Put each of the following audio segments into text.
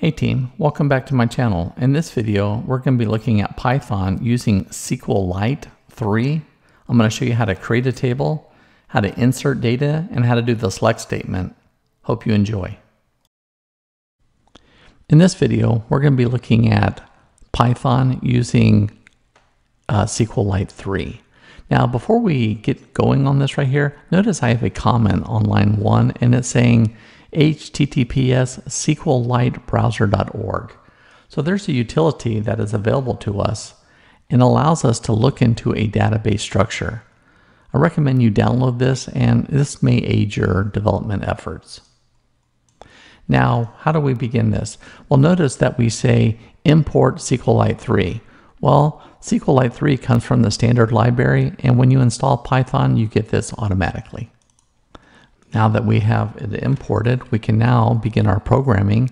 Hey team, welcome back to my channel. In this video, we're going to be looking at Python using SQLite3. I'm going to show you how to create a table, how to insert data, and how to do the select statement. Hope you enjoy. In this video, we're going to be looking at Python using SQLite3. Now, before we get going on this right here, notice I have a comment on line 1, and it's saying https SQLitebrowser.org. So there's a utility that is available to us and allows us to look into a database structure. I recommend you download this, and this may aid your development efforts. Now, how do we begin this? Well, notice that we say import SQLite3. Well, SQLite3 comes from the standard library, and when you install Python, you get this automatically. Now that we have it imported, we can now begin our programming.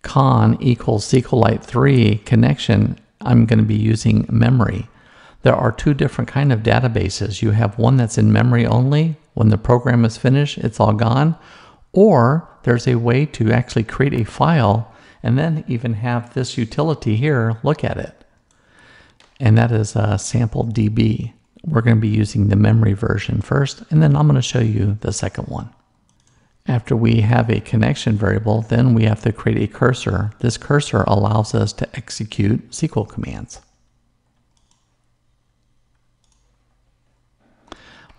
Con equals SQLite3 connection, I'm going to be using memory. There are two different kinds of databases. You have one that's in memory only. When the program is finished, it's all gone. Or there's a way to actually create a file and then even have this utility here look at it. And that is sample DB. We're going to be using the memory version first, and then I'm going to show you the second one. After we have a connection variable, then we have to create a cursor. This cursor allows us to execute SQL commands.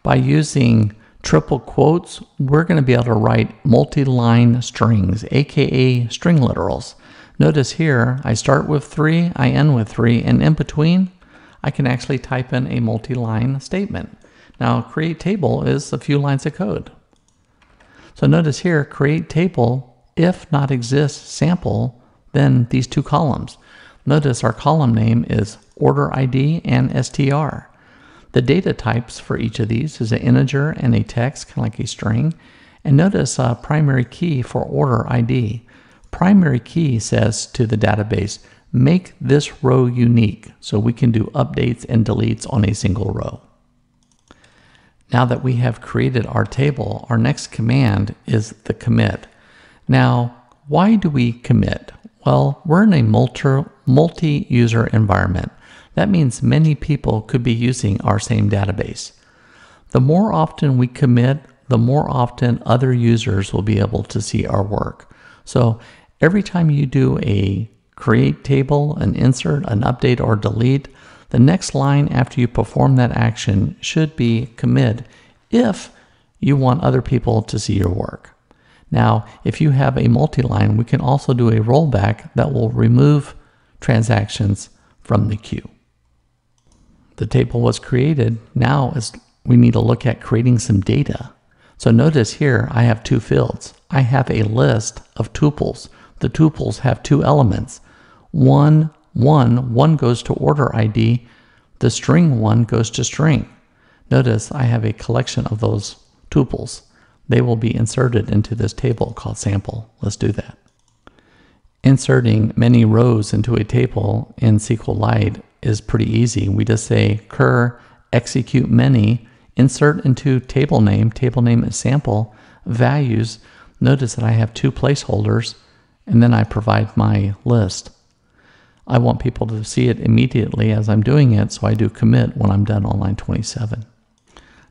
By using triple quotes, we're going to be able to write multi-line strings, aka string literals. Notice here, I start with 3, I end with 3, and in between, I can actually type in a multi-line statement. Now, create table is a few lines of code. So notice here, create table, if not exists sample, then these two columns. Notice our column name is order ID and str. The data types for each of these is an integer and a text, kind of like a string. And notice primary key for order ID. Primary key says to the database, make this row unique so we can do updates and deletes on a single row. Now that we have created our table, our next command is the commit. Now, why do we commit? Well, we're in a multi-user environment. That means many people could be using our same database. The more often we commit, the more often other users will be able to see our work. So every time you do a create table, an insert, an update, or delete, the next line after you perform that action should be commit if you want other people to see your work. Now, if you have a multi-line, we can also do a rollback that will remove transactions from the queue. The table was created. Now we need to look at creating some data. So notice here I have two fields. I have a list of tuples. The tuples have two elements. One goes to order ID, the string 1 goes to string. Notice I have a collection of those tuples. They will be inserted into this table called sample. Let's do that. Inserting many rows into a table in SQLite is pretty easy. We just say cur execute many, insert into table name is sample, values. Notice that I have two placeholders, and then I provide my list. I want people to see it immediately as I'm doing it, so I do commit when I'm done on line 27.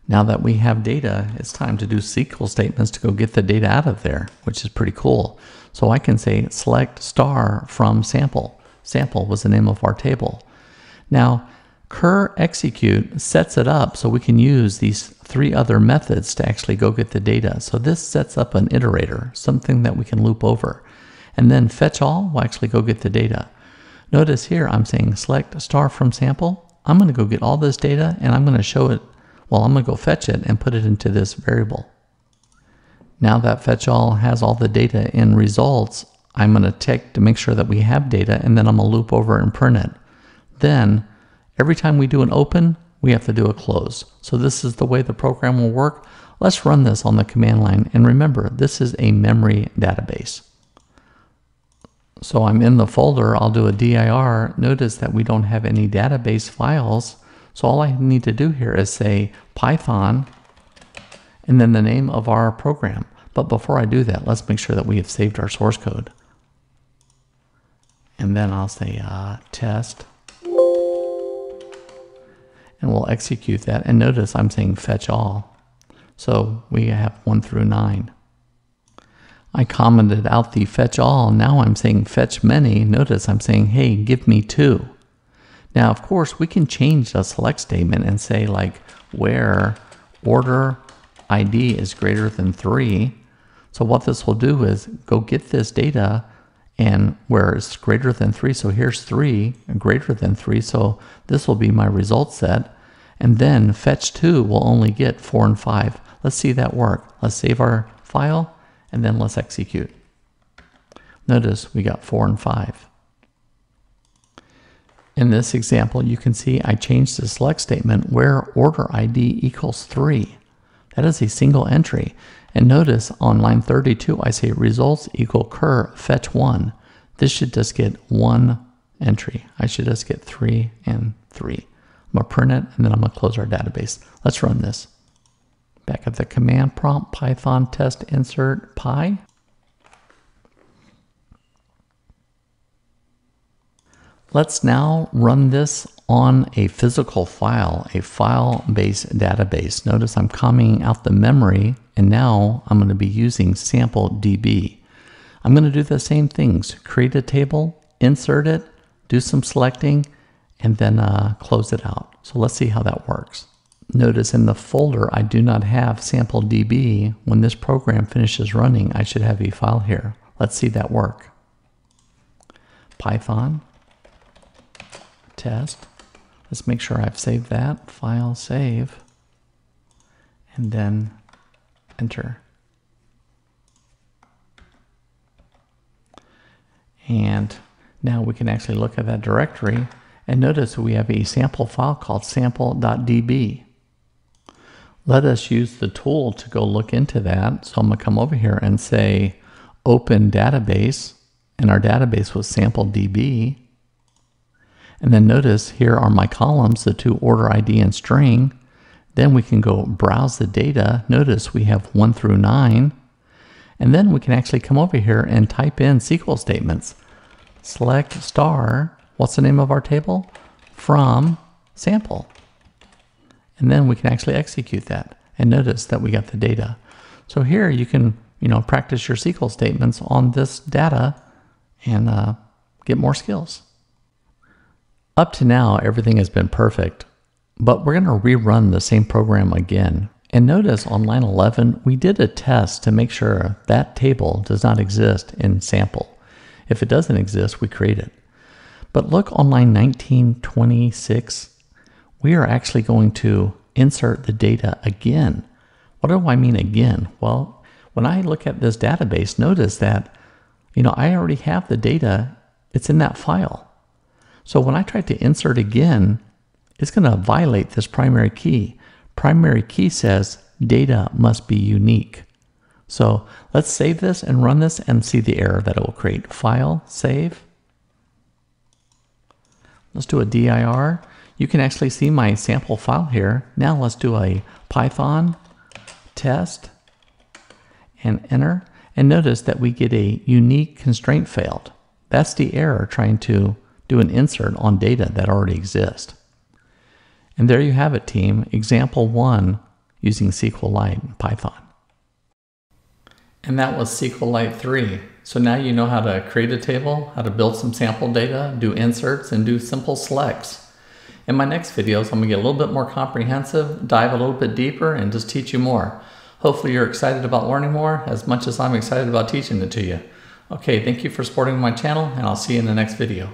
Now that we have data, it's time to do SQL statements to go get the data out of there, which is pretty cool. So I can say select star from sample. Sample was the name of our table. Now, cur execute sets it up so we can use these three other methods to actually go get the data. So this sets up an iterator, something that we can loop over. And then fetch all will actually go get the data. Notice here I'm saying select star from sample. I'm going to go get all this data and I'm going to show it. Well, I'm going to go fetch it and put it into this variable. Now that fetch all has all the data in results, I'm going to check to make sure that we have data, and then I'm going to loop over and print it. Then every time we do an open, we have to do a close. So this is the way the program will work. Let's run this on the command line. And remember, this is a memory database. So I'm in the folder, I'll do a dir. Notice that we don't have any database files. So all I need to do here is say Python and then the name of our program. But before I do that, let's make sure that we have saved our source code. And then I'll say test. And we'll execute that. And notice I'm saying fetch all. So we have 1 through 9. I commented out the fetch all. Now I'm saying fetch many. Notice I'm saying, hey, give me 2. Now, of course, we can change the select statement and say like where order ID is greater than 3. So what this will do is go get this data and where it's greater than 3. So here's 3, greater than 3. So this will be my result set. And then fetch 2 will only get 4 and 5. Let's see that work. Let's save our file and then let's execute. Notice we got 4 and 5. In this example, you can see I changed the select statement where order ID equals 3. That is a single entry. And notice on line 32, I say results equal cur fetch 1. This should just get 1 entry. I should just get 3 and 3. I'm going to print it and then I'm going to close our database. Let's run this. Back at the command prompt, Python test insert py. Let's now run this on a physical file, a file-based database. Notice I'm commenting out the memory, and now I'm going to be using SampleDB. I'm going to do the same things. Create a table, insert it, do some selecting, and then close it out. So let's see how that works. Notice in the folder I do not have SampleDB. When this program finishes running, I should have a file here. Let's see that work. Python test. Let's make sure I've saved that. File, save, and then enter. And now we can actually look at that directory and notice we have a sample file called sample.db. Let us use the tool to go look into that. So I'm going to come over here and say open database, and our database was SampleDB. And then notice here are my columns, the 2 order ID and string. Then we can go browse the data. Notice we have 1 through 9. And then we can actually come over here and type in SQL statements. Select star, what's the name of our table? From sample. And then we can actually execute that. And notice that we got the data. So here you can, practice your SQL statements on this data and get more skills. Up to now, everything has been perfect, but we're going to rerun the same program again. And notice on line 11, we did a test to make sure that table does not exist in sample. If it doesn't exist, we create it. But look on line 1926, we are actually going to insert the data again. What do I mean again? Well, when I look at this database, notice that, I already have the data. It's in that file. So when I try to insert again, it's going to violate this primary key. Primary key says data must be unique. So let's save this and run this and see the error that it will create. File, save. Let's do a dir. You can actually see my sample file here. Now let's do a Python test and enter. And notice that we get a unique constraint failed. That's the error trying to do an insert on data that already exists. And there you have it, team. Example 1 using SQLite and Python. And that was SQLite3. So now you know how to create a table, how to build some sample data, do inserts, and do simple selects. In my next videos, I'm going to get a little bit more comprehensive, dive a little bit deeper, and just teach you more. Hopefully you're excited about learning more as much as I'm excited about teaching it to you. Okay, thank you for supporting my channel, and I'll see you in the next video.